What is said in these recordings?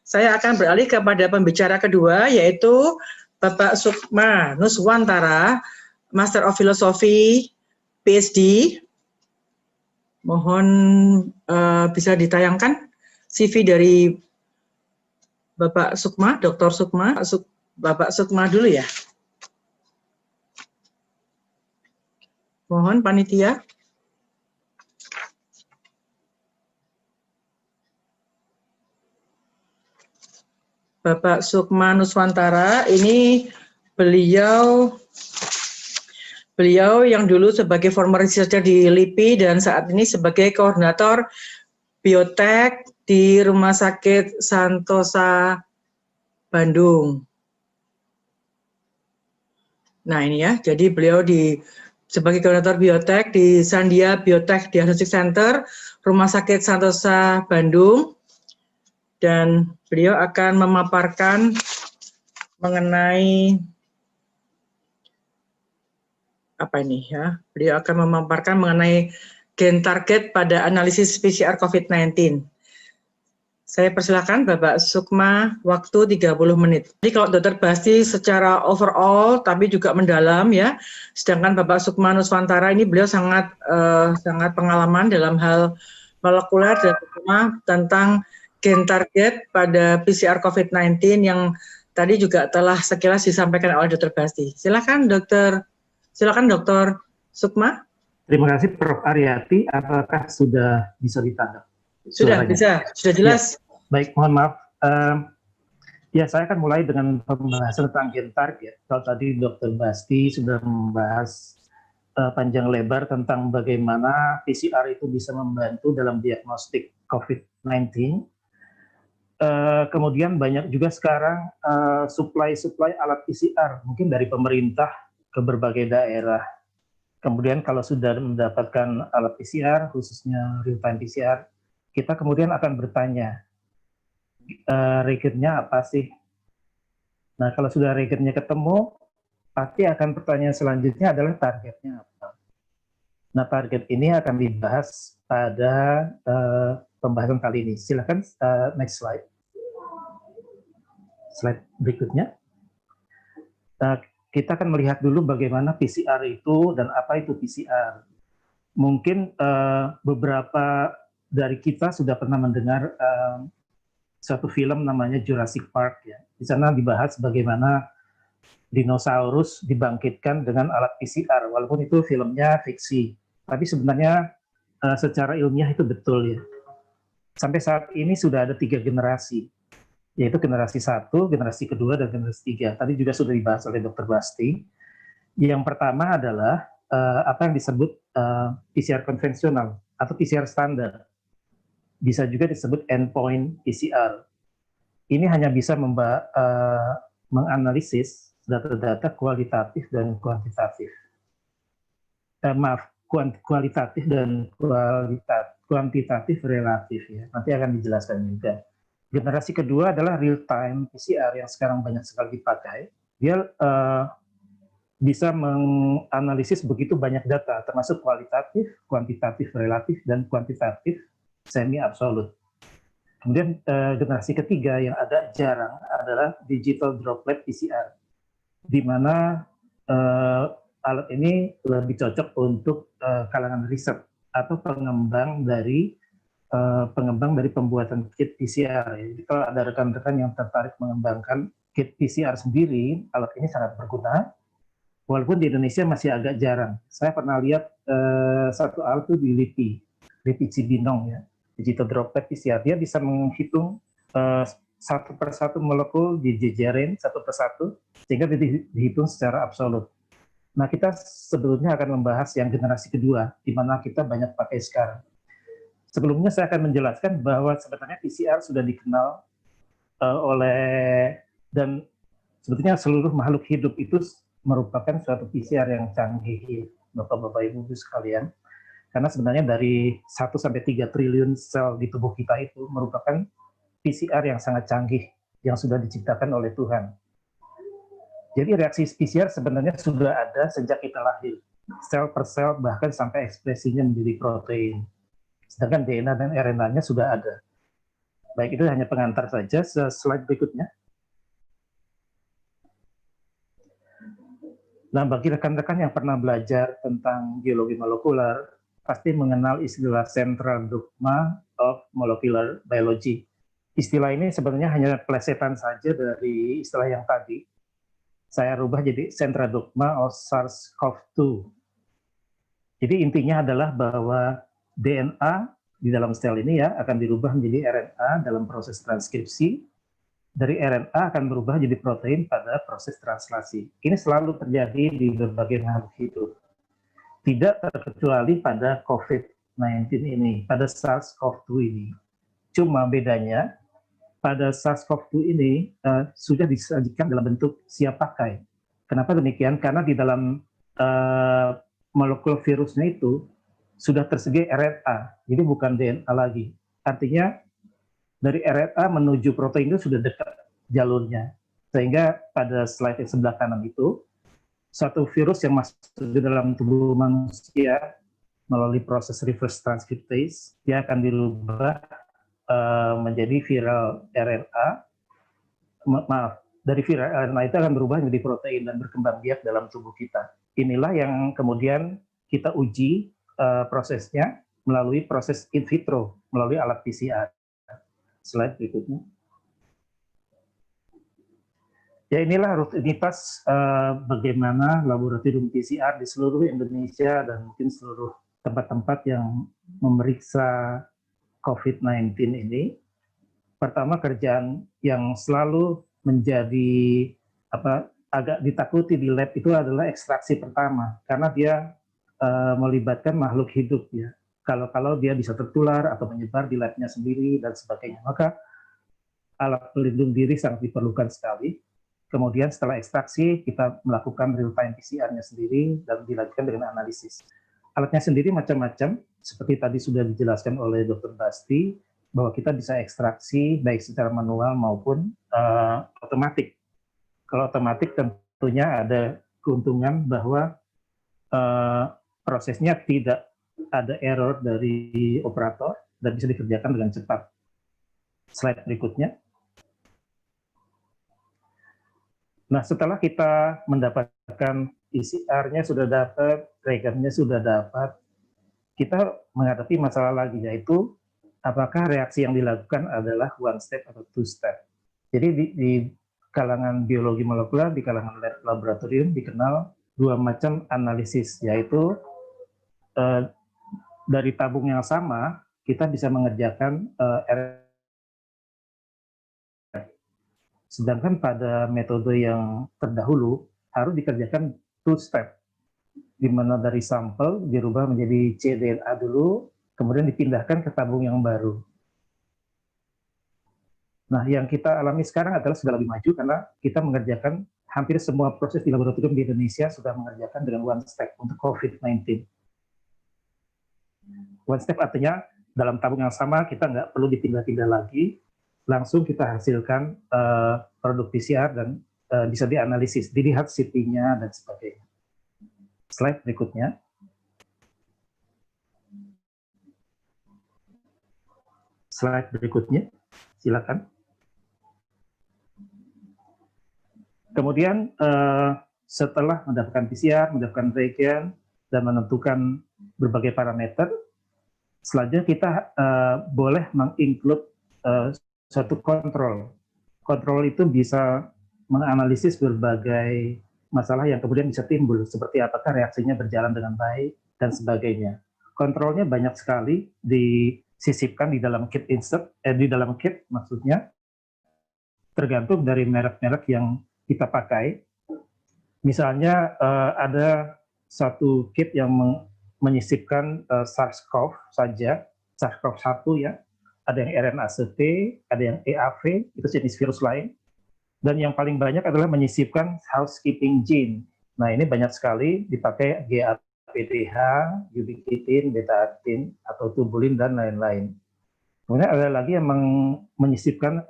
Saya akan beralih kepada pembicara kedua, yaitu Bapak Sukma Nuswantara, Master of Philosophy, PhD. Mohon bisa ditayangkan CV dari Bapak Sukma, Dr. Sukma. Bapak Sukma dulu ya. Mohon panitia. Bapak Sukma Nuswantara, ini beliau yang dulu sebagai former researcher di LIPI dan saat ini sebagai koordinator biotek di Rumah Sakit Santosa Bandung. Nah ini ya, jadi beliau sebagai koordinator biotek di Sandia Biotek Diagnostic Center, Rumah Sakit Santosa Bandung, dan beliau akan memaparkan mengenai apa ini ya? Beliau akan memaparkan mengenai gen target pada analisis PCR COVID-19. Saya persilakan Bapak Sukma, waktu 30 menit. Jadi kalau Dr. Basti secara overall tapi juga mendalam ya. Sedangkan Bapak Sukma Nuswantara ini beliau sangat pengalaman dalam hal molekuler dan tentang gen target pada PCR COVID-19 yang tadi juga telah sekilas disampaikan oleh Dr. Basti. Silakan Dr. Sukma. Terima kasih Prof. Aryati. Apakah sudah bisa ditangkap? Sudah bisa, sudah jelas. Ya. Baik, mohon maaf. Ya, saya akan mulai dengan pembahasan tentang gen target. Kalau tadi Dr. Basti sudah membahas panjang lebar tentang bagaimana PCR itu bisa membantu dalam diagnostik COVID-19. Kemudian banyak juga sekarang supply alat PCR, mungkin dari pemerintah ke berbagai daerah. Kemudian kalau sudah mendapatkan alat PCR, khususnya real-time PCR, kita kemudian akan bertanya, reagentnya apa sih? Nah, kalau sudah reagentnya ketemu, pasti akan pertanyaan selanjutnya adalah targetnya apa. Nah, target ini akan dibahas pada pembahasan kali ini. Silakan next slide. Slide berikutnya. Kita akan melihat dulu bagaimana PCR itu dan apa itu PCR. Mungkin beberapa dari kita sudah pernah mendengar suatu film namanya Jurassic Park ya. Di sana dibahas bagaimana dinosaurus dibangkitkan dengan alat PCR, walaupun itu filmnya fiksi. Tapi sebenarnya secara ilmiah itu betul ya. Sampai saat ini sudah ada 3 generasi, yaitu generasi 1, generasi kedua, dan generasi 3. Tadi juga sudah dibahas oleh Dr. Basti. Yang pertama adalah apa yang disebut PCR konvensional atau PCR standar. Bisa juga disebut endpoint PCR. Ini hanya bisa menganalisis data-data kualitatif dan kuantitatif. Kualitatif dan kuantitatif relatif ya. Nanti akan dijelaskan juga. Generasi kedua adalah real-time PCR yang sekarang banyak sekali dipakai. Dia bisa menganalisis begitu banyak data, termasuk kualitatif, kuantitatif relatif, dan kuantitatif semi-absolut. Kemudian generasi ketiga yang agak jarang adalah digital droplet PCR, di mana alat ini lebih cocok untuk kalangan riset atau pengembang dari pembuatan kit PCR. Jadi kalau ada rekan-rekan yang tertarik mengembangkan kit PCR sendiri, alat ini sangat berguna. Walaupun di Indonesia masih agak jarang. Saya pernah lihat satu alat itu di LIPI Cibinong ya, digital droplet PCR. Dia bisa menghitung satu persatu molekul dijejerin satu persatu sehingga dihitung secara absolut. Nah, kita sebelumnya akan membahas yang generasi kedua, di mana kita banyak pakai sekarang. Sebelumnya saya akan menjelaskan bahwa sebenarnya PCR sudah dikenal dan sebetulnya seluruh makhluk hidup itu merupakan suatu PCR yang canggih, Bapak-Bapak Ibu sekalian. Karena sebenarnya dari 1 sampai 3 triliun sel di tubuh kita itu merupakan PCR yang sangat canggih yang sudah diciptakan oleh Tuhan. Jadi reaksi PCR sebenarnya sudah ada sejak kita lahir, sel per sel bahkan sampai ekspresinya menjadi protein. Sedangkan DNA dan RNA-nya sudah ada. Baik, itu hanya pengantar saja. Slide berikutnya. Nah, bagi rekan-rekan yang pernah belajar tentang biologi molekuler, pasti mengenal istilah central dogma of molecular biology. Istilah ini sebenarnya hanya plesetan saja dari istilah yang tadi. Saya rubah jadi central dogma of SARS-CoV-2. Jadi intinya adalah bahwa DNA di dalam sel ini ya akan dirubah menjadi RNA dalam proses transkripsi. Dari RNA akan berubah jadi protein pada proses translasi. Ini selalu terjadi di berbagai makhluk hidup. Tidak terkecuali pada COVID-19 ini, pada SARS-CoV-2 ini. Cuma bedanya, pada SARS-CoV-2 ini sudah disajikan dalam bentuk siap pakai. Kenapa demikian? Karena di dalam molekul virusnya itu sudah tersedia RNA, jadi bukan DNA lagi. Artinya, dari RNA menuju protein itu sudah dekat jalurnya. Sehingga pada slide yang sebelah kanan itu, satu virus yang masuk di dalam tubuh manusia melalui proses reverse transcriptase, dia akan dirubah menjadi viral RNA. Maaf, dari viral RNA itu akan berubah menjadi protein dan berkembang biak dalam tubuh kita. Inilah yang kemudian kita uji prosesnya melalui proses in vitro, melalui alat PCR. Slide berikutnya. Ya, inilah rutinitas bagaimana laboratorium PCR di seluruh Indonesia dan mungkin seluruh tempat-tempat yang memeriksa COVID-19 ini. Pertama, kerjaan yang selalu menjadi agak ditakuti di lab itu adalah ekstraksi pertama, karena dia melibatkan makhluk hidup ya. Kalau dia bisa tertular atau menyebar di labnya sendiri dan sebagainya, maka alat pelindung diri sangat diperlukan sekali. Kemudian setelah ekstraksi, kita melakukan real-time PCR-nya sendiri dan dilanjutkan dengan analisis. Alatnya sendiri macam-macam, seperti tadi sudah dijelaskan oleh Dr. Basti, bahwa kita bisa ekstraksi baik secara manual maupun otomatis. Kalau otomatis tentunya ada keuntungan bahwa prosesnya tidak ada error dari operator dan bisa dikerjakan dengan cepat. Slide berikutnya. Nah, setelah kita mendapatkan PCR-nya sudah dapat, reagennya sudah dapat, kita menghadapi masalah lagi, yaitu apakah reaksi yang dilakukan adalah one step atau two step. Jadi di kalangan biologi molekuler, di kalangan laboratorium dikenal dua macam analisis, yaitu dari tabung yang sama, kita bisa mengerjakan sedangkan pada metode yang terdahulu harus dikerjakan two step, di mana dari sampel dirubah menjadi cDNA dulu, kemudian dipindahkan ke tabung yang baru. Nah, yang kita alami sekarang adalah sudah lebih maju karena kita mengerjakan hampir semua proses di laboratorium di Indonesia sudah mengerjakan dengan one step untuk COVID-19. One step artinya dalam tabung yang sama kita nggak perlu dipindah-pindah lagi, langsung kita hasilkan produk PCR dan bisa dianalisis, dilihat CT-nya dan sebagainya. Slide berikutnya. Slide berikutnya, silakan. Kemudian setelah mendapatkan PCR, mendapatkan reagen, dan menentukan berbagai parameter, selanjutnya kita boleh menginclude suatu kontrol. Kontrol itu bisa menganalisis berbagai masalah yang kemudian bisa timbul, seperti apakah reaksinya berjalan dengan baik, dan sebagainya. Kontrolnya banyak sekali disisipkan di dalam kit insert, di dalam kit maksudnya, tergantung dari merek-merek yang kita pakai. Misalnya ada satu kit yang menyisipkan SARS-CoV saja, SARS-CoV-1 ya, ada yang RNA-seq, ada yang EAV, itu jenis virus lain, dan yang paling banyak adalah menyisipkan housekeeping gene. Nah, ini banyak sekali dipakai GAPDH, ubiquitin, beta-aktin, atau tubulin, dan lain-lain. Kemudian ada lagi yang menyisipkan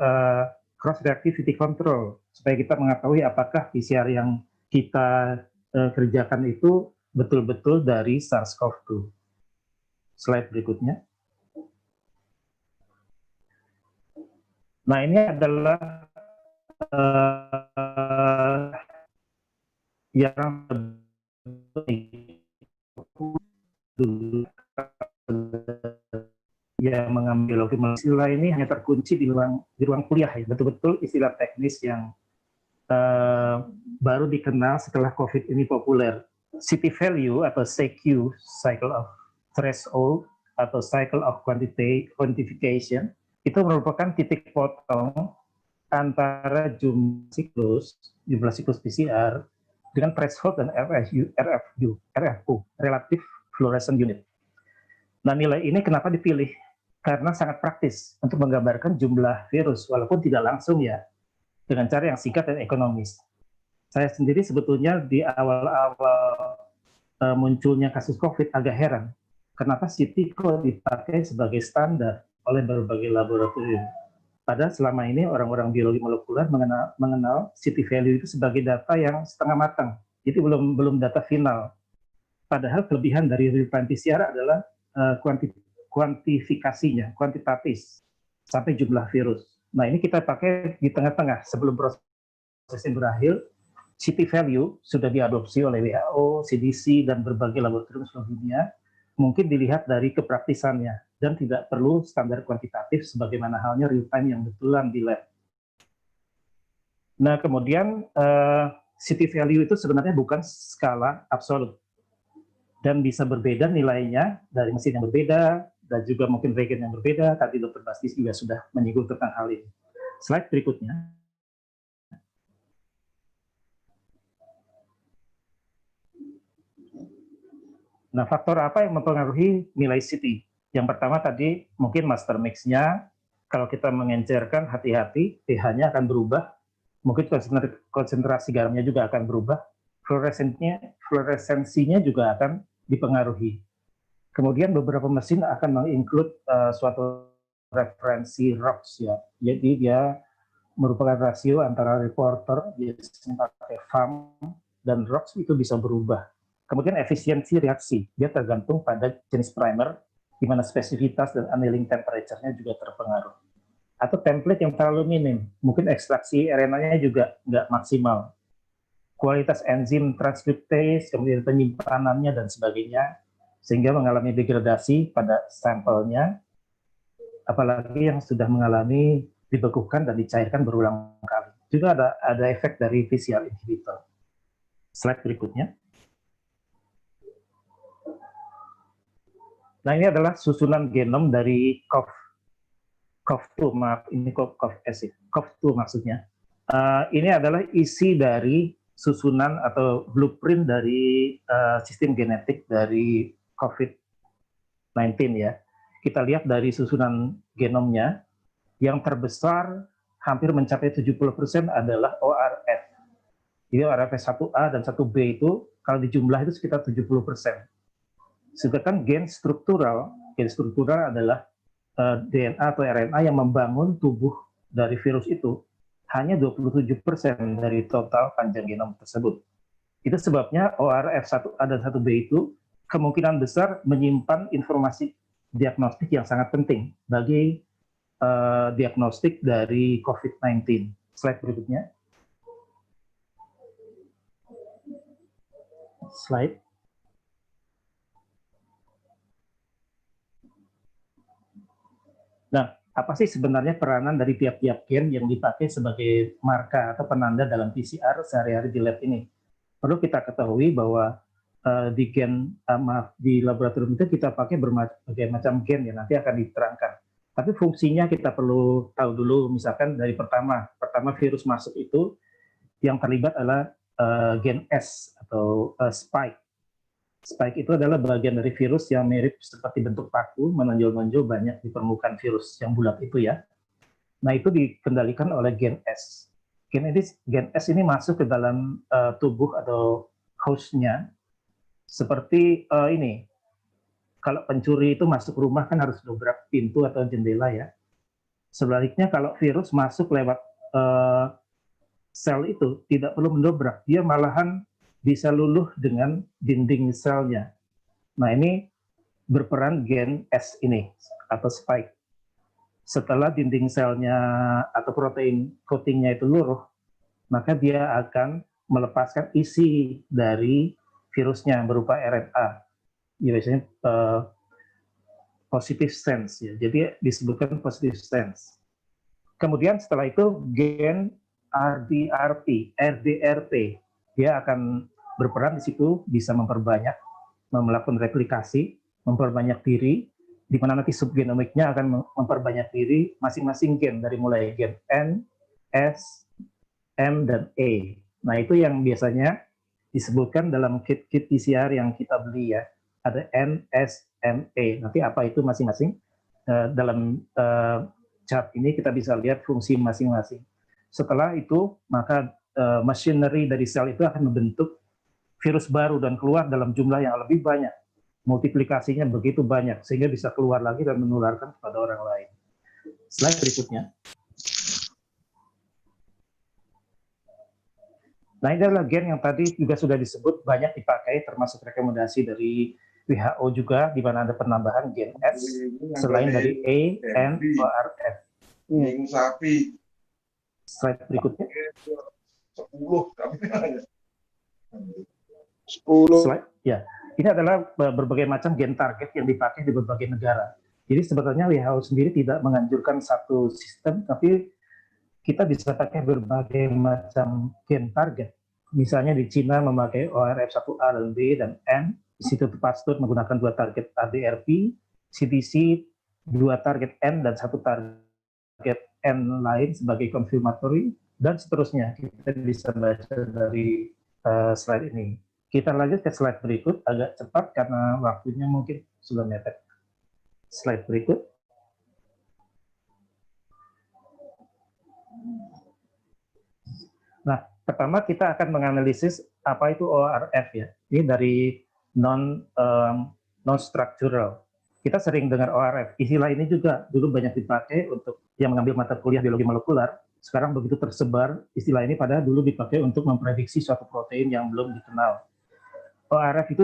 cross-reactivity control, supaya kita mengetahui apakah PCR yang kita kerjakan itu betul-betul dari SARS-CoV-2. Slide berikutnya. Nah, ini adalah yang dulu yang mengambil istilah ini hanya terkunci di ruang kuliah ya, betul-betul istilah teknis yang baru dikenal setelah COVID ini populer. City value atau CQ, cycle of threshold atau cycle of quantification, itu merupakan titik potong antara jumlah siklus PCR dengan threshold dan RFU, relative fluorescence unit. Nah, nilai ini kenapa dipilih? Karena sangat praktis untuk menggambarkan jumlah virus, walaupun tidak langsung ya, dengan cara yang singkat dan ekonomis. Saya sendiri sebetulnya di awal-awal munculnya kasus COVID agak heran, kenapa CT kok dipakai sebagai standar oleh berbagai laboratorium. Padahal selama ini orang-orang biologi molekuler mengenal CT value itu sebagai data yang setengah matang, itu belum data final. Padahal kelebihan dari real-time PCR adalah kuantifikasinya, kuantitatif, sampai jumlah virus. Nah, ini kita pakai di tengah-tengah sebelum proses yang berakhir. CT value sudah diadopsi oleh WHO, CDC, dan berbagai laboratorium seluruh dunia. Mungkin dilihat dari kepraktisannya dan tidak perlu standar kuantitatif sebagaimana halnya real time yang betulan di lab. Nah, kemudian CT value itu sebenarnya bukan skala absolut dan bisa berbeda nilainya dari mesin yang berbeda dan juga mungkin reagen yang berbeda. Tadi Dr. Basti juga sudah menyinggung tentang hal ini. Slide berikutnya. Nah, faktor apa yang mempengaruhi nilai CT? Yang pertama tadi mungkin master mix-nya. Kalau kita mengencerkan, hati-hati, pH-nya akan berubah. Mungkin konsentrasi garamnya juga akan berubah. Fluoresensinya juga akan dipengaruhi. Kemudian beberapa mesin akan menginclude suatu referensi ROX ya. Jadi dia merupakan rasio antara reporter, biasanya pakai FAM, dan ROX itu bisa berubah. Kemudian efisiensi reaksi, dia tergantung pada jenis primer, di mana spesifitas dan annealing temperature-nya juga terpengaruh. Atau template yang terlalu minim, mungkin ekstraksi RNA-nya juga nggak maksimal. Kualitas enzim transkriptase, kemudian penyimpanannya dan sebagainya, sehingga mengalami degradasi pada sampelnya, apalagi yang sudah mengalami dibekukan dan dicairkan berulang kali. Juga ada efek dari PCR inhibitor. Slide berikutnya. Nah, ini adalah susunan genom dari COV2, maaf, ini COV2 maksudnya. Ini adalah isi dari susunan atau blueprint dari sistem genetik dari COVID-19 ya. Kita lihat dari susunan genomnya, yang terbesar hampir mencapai 70% adalah ORF. Jadi ORF 1A dan 1B itu kalau dijumlah itu sekitar 70%. Sedangkan gen struktural adalah DNA atau RNA yang membangun tubuh dari virus itu hanya 27% dari total panjang genom tersebut. Itu sebabnya ORF 1A dan 1B itu kemungkinan besar menyimpan informasi diagnostik yang sangat penting bagi diagnostik dari COVID-19. Slide berikutnya. Slide. Nah, apa sih sebenarnya peranan dari tiap-tiap gen yang dipakai sebagai marka atau penanda dalam PCR sehari-hari di lab ini? Perlu kita ketahui bahwa di laboratorium itu kita pakai berbagai macam gen yang nanti akan diterangkan. Tapi fungsinya kita perlu tahu dulu, misalkan dari pertama virus masuk itu yang terlibat adalah gen S atau spike. Spike itu adalah bagian dari virus yang mirip seperti bentuk paku, menonjol-nonjol banyak di permukaan virus yang bulat itu ya. Nah, itu dikendalikan oleh gen S. Gen S ini masuk ke dalam tubuh atau host-nya, seperti ini. Kalau pencuri itu masuk rumah kan harus dobrak pintu atau jendela ya. Sebaliknya kalau virus masuk lewat sel itu tidak perlu mendobrak, dia malahan bisa luluh dengan dinding selnya. Nah, ini berperan gen S ini atau spike. setelah dinding selnya atau protein coatingnya itu luruh, maka dia akan melepaskan isi dari virusnya berupa RNA, ya, biasanya positive sense, ya. Jadi disebutkan positive sense. Kemudian setelah itu gen RDRP, dia akan berperan di situ, bisa melakukan replikasi, memperbanyak diri, di mana nanti subgenomiknya akan memperbanyak diri masing-masing gen, dari mulai gen N, S, M, dan E. Nah, itu yang biasanya disebutkan dalam kit-kit PCR yang kita beli, ya. Ada N, S, M, E. Nanti apa itu masing-masing, dalam chart ini kita bisa lihat fungsi masing-masing. Setelah itu, maka machinery dari sel itu akan membentuk virus baru dan keluar dalam jumlah yang lebih banyak. Multiplikasinya begitu banyak, sehingga bisa keluar lagi dan menularkan kepada orang lain. Slide berikutnya. Nah, ini adalah gen yang tadi juga sudah disebut, banyak dipakai, termasuk rekomendasi dari WHO juga, di mana ada penambahan gen S selain dari E, N, ORF. Sapi. Slide berikutnya. 10. Slide, ya. Ini adalah berbagai macam gen target yang dipakai di berbagai negara. Jadi sebetulnya WHO sendiri tidak menganjurkan satu sistem, tapi kita bisa pakai berbagai macam gen target. Misalnya di Cina memakai ORF1A dan B dan N, Institut Pasteur menggunakan 2 target ADRP, CDC 2 target N dan 1 target N lain sebagai konfirmatory, dan seterusnya. Kita bisa baca dari slide ini. Kita lanjut ke slide berikut, agak cepat karena waktunya mungkin sudah mepet. Slide berikut. Nah, pertama kita akan menganalisis apa itu ORF, ya. Ini dari non-structural. Kita sering dengar ORF. Istilah ini juga dulu banyak dipakai untuk yang mengambil mata kuliah biologi molekuler. Sekarang begitu tersebar istilah ini, padahal dulu dipakai untuk memprediksi suatu protein yang belum dikenal. ORF itu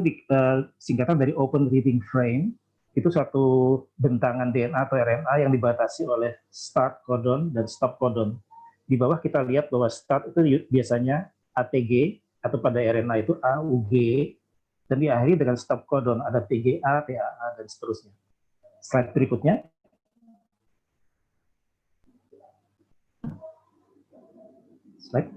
singkatan dari Open Reading Frame. Itu suatu bentangan DNA atau RNA yang dibatasi oleh start codon dan stop codon. Di bawah kita lihat bahwa start itu biasanya ATG, atau pada RNA itu AUG, dan diakhiri dengan stop codon, ada TGA, TAA, dan seterusnya. Slide berikutnya. Slide.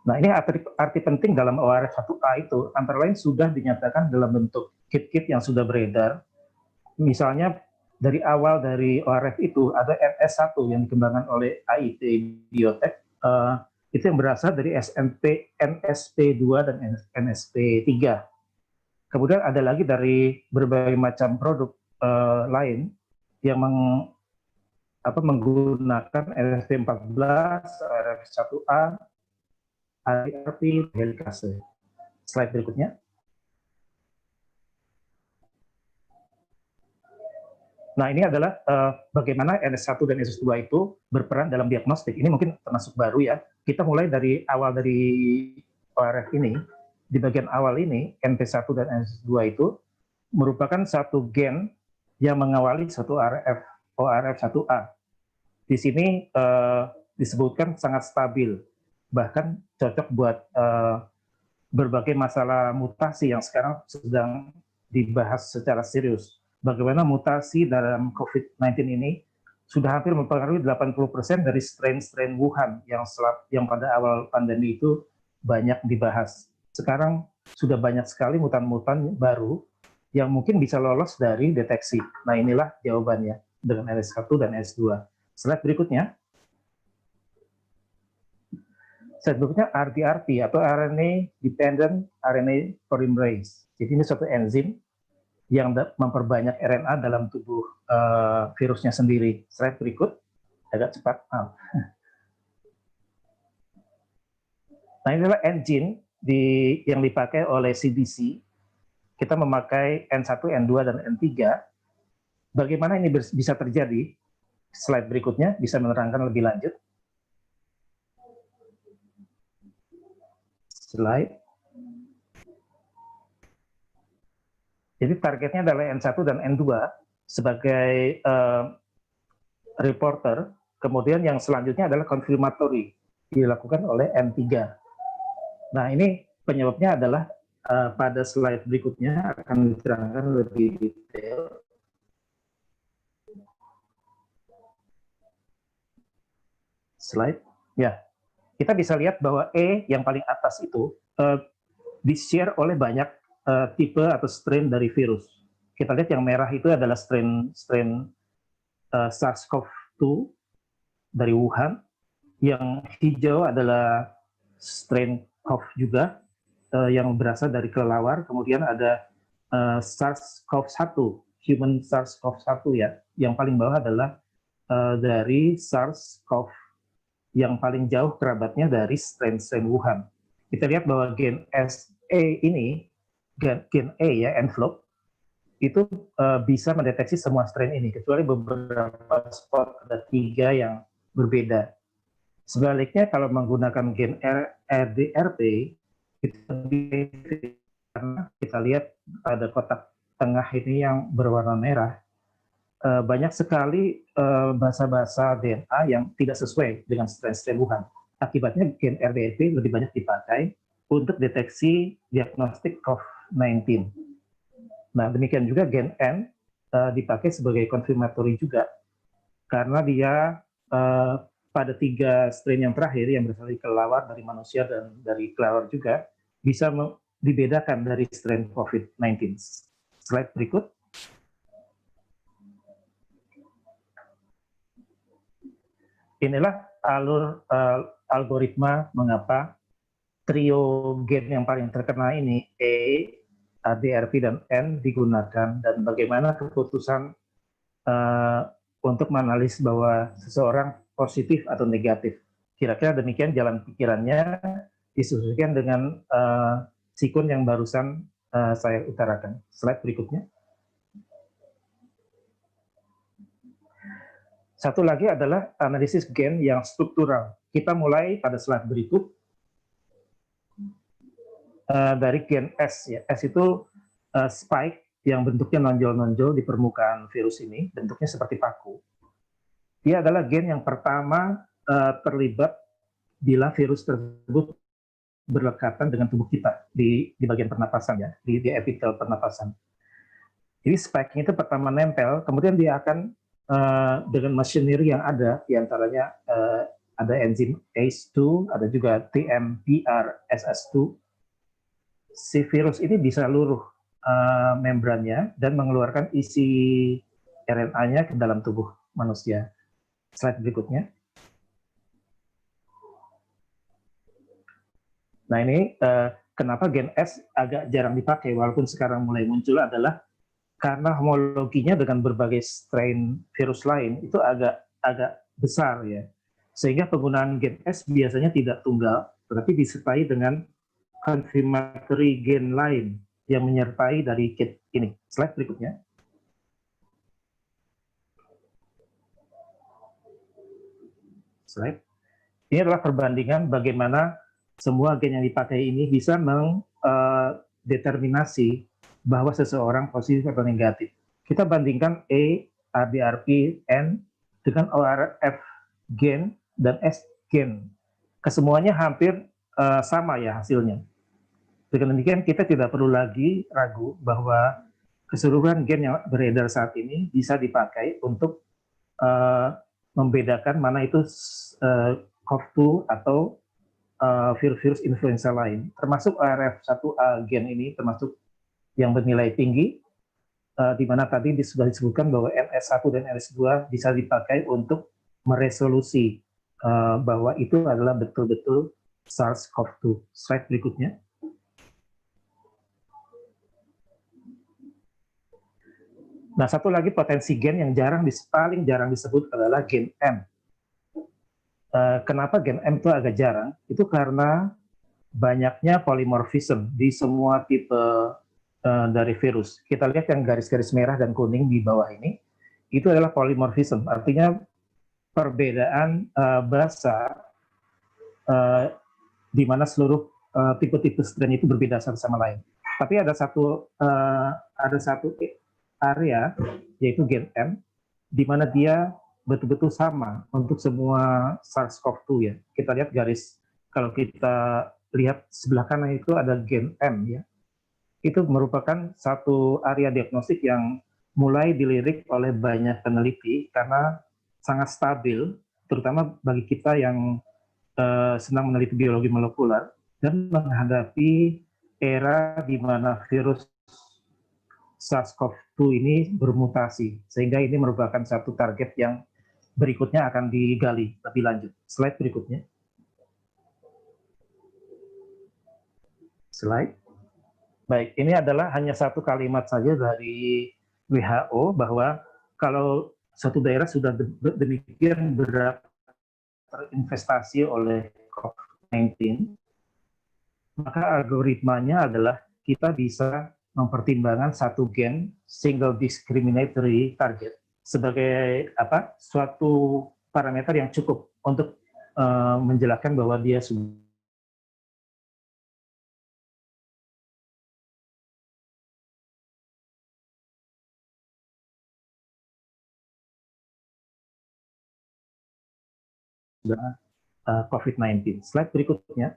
Nah, ini arti penting dalam ORF1A itu, antara lain sudah dinyatakan dalam bentuk kit-kit yang sudah beredar. Misalnya, dari awal dari ORF itu ada NS1 yang dikembangkan oleh AIT Biotech, itu yang berasal dari NSP2 dan NSP3. Kemudian ada lagi dari berbagai macam produk lain yang menggunakan NSP14, ORF1A, ADRP, helikase. Slide berikutnya. Nah, ini adalah bagaimana NS1 dan NS2 itu berperan dalam diagnostik. Ini mungkin termasuk baru, ya. Kita mulai dari awal dari ORF ini. Di bagian awal ini, NP1 dan NS2 itu merupakan satu gen yang mengawali satu ORF1A. Di sini disebutkan sangat stabil, bahkan cocok buat berbagai masalah mutasi yang sekarang sedang dibahas secara serius. Bagaimana mutasi dalam COVID-19 ini sudah hampir mempengaruhi 80% dari strain-strain Wuhan yang pada awal pandemi itu banyak dibahas. Sekarang sudah banyak sekali mutan-mutan baru yang mungkin bisa lolos dari deteksi. Nah, inilah jawabannya dengan NS1 dan NS2. Slide berikutnya. Slide berikutnya RDRP atau RNA Dependent RNA Polymerase. Jadi ini suatu enzim yang memperbanyak RNA dalam tubuh virusnya sendiri. Slide berikut, agak cepat. Nah, inilah engine yang dipakai oleh CDC. Kita memakai N1, N2, dan N3. Bagaimana ini bisa terjadi? Slide berikutnya bisa menerangkan lebih lanjut. Slide. Jadi targetnya adalah N1 dan N2 sebagai reporter, kemudian yang selanjutnya adalah confirmatory, dilakukan oleh N3. Nah, ini penyebabnya adalah pada slide berikutnya akan diterangkan lebih detail. Slide, ya. Kita bisa lihat bahwa E yang paling atas itu di-share oleh banyak tipe atau strain dari virus. Kita lihat yang merah itu adalah strain SARS-CoV-2 dari Wuhan. Yang hijau adalah strain CoV juga yang berasal dari kelelawar. Kemudian ada SARS-CoV-1, human SARS-CoV-1 ya. Yang paling bawah adalah dari SARS-CoV yang paling jauh kerabatnya dari strain Wuhan. Kita lihat bahwa gen SE ini, gen E ya, envelope, itu bisa mendeteksi semua strain ini, kecuali beberapa spot, ada 3 yang berbeda. Sebaliknya kalau menggunakan gen RDRP, karena kita lihat ada kotak tengah ini yang berwarna merah, banyak sekali bahasa-bahasa DNA yang tidak sesuai dengan strain Wuhan. Akibatnya gen RDRP lebih banyak dipakai untuk deteksi diagnostik COVID-19. Nah, demikian juga gen N dipakai sebagai konfirmatori juga, karena dia pada 3 strain yang terakhir yang berasal dari kelelawar, dari manusia, dan dari kelelawar juga, bisa dibedakan dari strain COVID-19. Slide berikut. Inilah alur algoritma mengapa trio gen yang paling terkenal ini, E, ADRP, dan N digunakan, dan bagaimana keputusan untuk menganalisis bahwa seseorang positif atau negatif. Kira-kira demikian jalan pikirannya, disesuaikan dengan sikun yang barusan saya utarakan. Slide berikutnya. Satu lagi adalah analisis gen yang struktural. Kita mulai pada slide berikut dari gen S. Ya. S itu spike yang bentuknya nonjol-nonjol di permukaan virus ini, bentuknya seperti paku. Dia adalah gen yang pertama terlibat bila virus tersebut berlekatan dengan tubuh kita di bagian pernapasan, ya, di epitel pernapasan. Jadi spike-nya itu pertama nempel, kemudian dia akan dengan machinery yang ada, diantaranya ada enzim ACE2, ada juga TMPRSS2. Si virus ini bisa luruh membrannya dan mengeluarkan isi RNA-nya ke dalam tubuh manusia. Slide berikutnya. Nah, ini kenapa gen S agak jarang dipakai, walaupun sekarang mulai muncul, adalah karena homologinya dengan berbagai strain virus lain itu agak besar, ya. Sehingga penggunaan gen S biasanya tidak tunggal, tetapi disertai dengan confirmatory gen lain yang menyertai dari kit ini. Slide berikutnya. Slide. Ini adalah perbandingan bagaimana semua gen yang dipakai ini bisa mendeterminasi bahwa seseorang positif atau negatif. Kita bandingkan E, ADRP, N dengan ORF gen dan S gen. Kesemuanya hampir sama ya hasilnya. Dengan demikian kita tidak perlu lagi ragu bahwa keseluruhan gen yang beredar saat ini bisa dipakai untuk membedakan mana itu CoV-2 atau virus-virus influenza lain, termasuk ORF1A gen ini, termasuk yang bernilai tinggi, di mana tadi sudah disebutkan bahwa NS1 dan NS2 bisa dipakai untuk meresolusi bahwa itu adalah betul-betul SARS-CoV-2. Slide berikutnya. Nah, satu lagi potensi gen yang paling jarang disebut adalah gen M. Kenapa gen M itu agak jarang? Itu karena banyaknya polymorphism di semua tipe dari virus. Kita lihat yang garis-garis merah dan kuning di bawah ini, itu adalah polymorphism, artinya perbedaan bahasa di mana seluruh tipe-tipe strain itu berbeda satu sama lain. Tapi ada satu area, yaitu gen M, di mana dia betul-betul sama untuk semua SARS-CoV-2 ya. Kita lihat garis, kalau kita lihat sebelah kanan itu ada gen M ya. Itu merupakan satu area diagnostik yang mulai dilirik oleh banyak peneliti karena sangat stabil, terutama bagi kita yang senang meneliti biologi molekuler dan menghadapi era di mana virus SARS-CoV-2 ini bermutasi, sehingga ini merupakan satu target yang berikutnya akan digali lebih lanjut. Slide berikutnya. Slide. Baik, ini adalah hanya satu kalimat saja dari WHO bahwa kalau satu daerah sudah demikian berat terinvestasi oleh COVID-19, maka algoritmanya adalah kita bisa mempertimbangkan satu gen single discriminatory target sebagai suatu parameter yang cukup untuk menjelaskan bahwa dia sudah COVID-19. Slide berikutnya.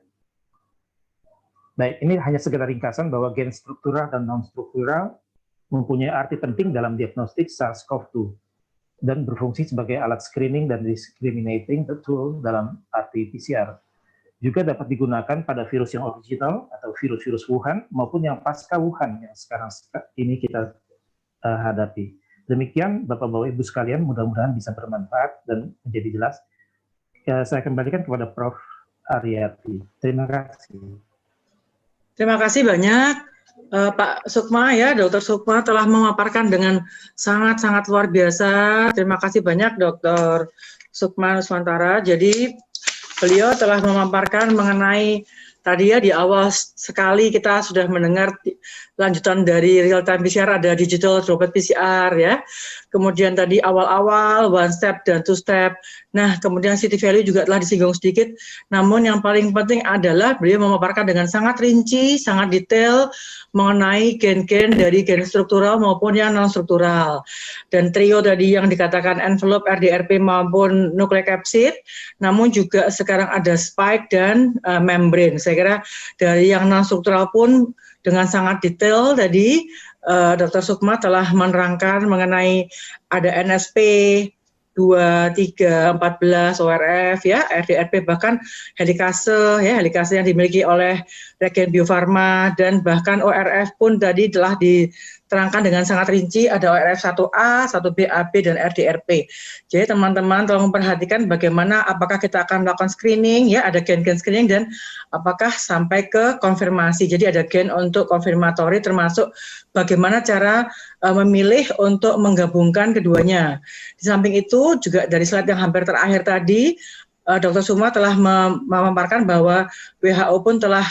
Baik, ini hanya sekedar ringkasan bahwa gen struktural dan non-struktural mempunyai arti penting dalam diagnostik SARS-CoV-2 dan berfungsi sebagai alat screening dan discriminating tool dalam arti PCR. Juga dapat digunakan pada virus yang original atau virus-virus Wuhan maupun yang pasca Wuhan yang sekarang ini kita hadapi. Demikian Bapak-Bapak Ibu sekalian, mudah-mudahan bisa bermanfaat dan menjadi jelas. Saya kembalikan kepada Prof. Aryati. Terima kasih. Terima kasih banyak Pak Sukma ya, Dr. Sukma telah memaparkan dengan sangat-sangat luar biasa. Terima kasih banyak Dr. Sukma Nuswantara. Jadi beliau telah memaparkan mengenai tadi ya di awal sekali kita sudah mendengar lanjutan dari real time PCR ada digital droplet PCR ya. Kemudian tadi awal-awal one step dan two step. Nah, kemudian city value juga telah disinggung sedikit. Namun yang paling penting adalah beliau memaparkan dengan sangat rinci, sangat detail mengenai gen-gen dari gen struktural maupun yang non-struktural. Dan trio tadi yang dikatakan envelope, RDRP maupun nukleokapsid, namun juga sekarang ada spike dan membrane. Saya kira dari yang non-struktural pun dengan sangat detail tadi Dr. Sukma telah menerangkan mengenai ada NSP 2, 3, 14 ORF ya, RDRP bahkan helikase ya, helikase yang dimiliki oleh Regen Bio Farma dan bahkan ORF pun tadi telah diterangkan dengan sangat rinci ada ORF 1A, 1B, AB dan RDRP. Jadi teman-teman tolong memperhatikan bagaimana apakah kita akan melakukan screening ya, ada gen-gen screening dan apakah sampai ke konfirmasi. Jadi ada gen untuk konfirmatori termasuk bagaimana cara memilih untuk menggabungkan keduanya. Di samping itu juga dari slide yang hampir terakhir tadi, Dr. Sukma telah memaparkan bahwa WHO pun telah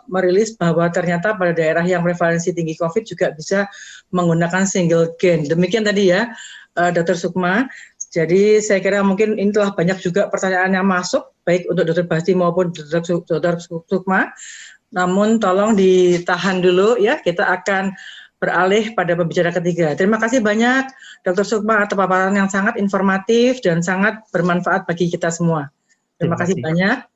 merilis bahwa ternyata pada daerah yang prevalensi tinggi COVID juga bisa menggunakan single gen. Demikian tadi ya, Dr. Sukma. Jadi saya kira mungkin ini telah banyak juga pertanyaan yang masuk, baik untuk Dr. Basti maupun Dr. Sukma. Namun tolong ditahan dulu ya, kita akan beralih pada pembicara ketiga. Terima kasih banyak Dr. Sukma atas paparan yang sangat informatif dan sangat bermanfaat bagi kita semua. Terima kasih banyak.